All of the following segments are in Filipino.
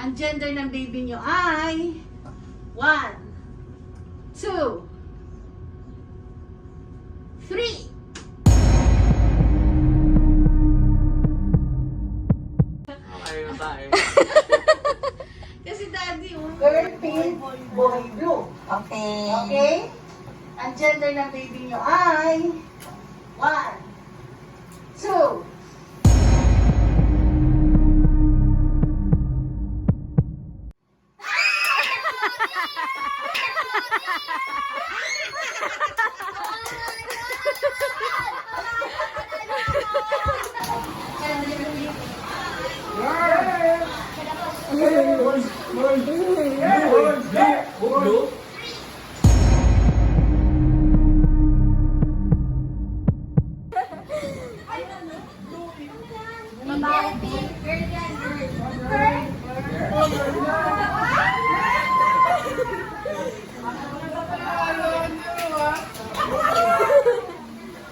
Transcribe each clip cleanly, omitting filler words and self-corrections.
Ang gender ng baby nyo ay 1, 2, 3. Ay, babae. Kasi daddy, Girl pink, boy blue. Okay. Okay? Ang gender ng baby nyo ay 1, 2, Blue?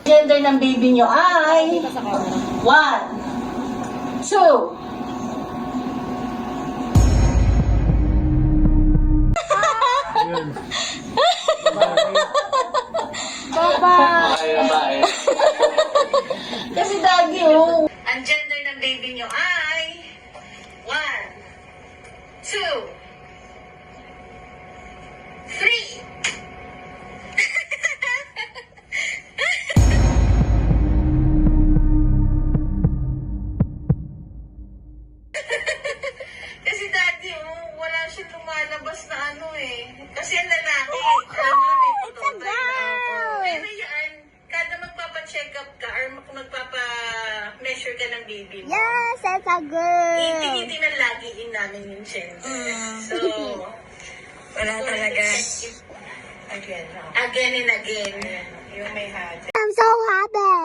gender ng baby nyo ay 1, 2, Ay, babae. kasi daddy oh. ang gender ng baby nyo ay 1, 2, 3. Kasi daddy, wala siyang lumalabas na ano eh. Kasi ang lalaki, it's a girl! Pero yan, kada magpapacheck up ka or magpapa-measure ka ng baby mo, Yes, that's a girl. tinitingnan lagi namin yung gender. So, Wala talaga. Again and again. Yung may hat. I'm so happy.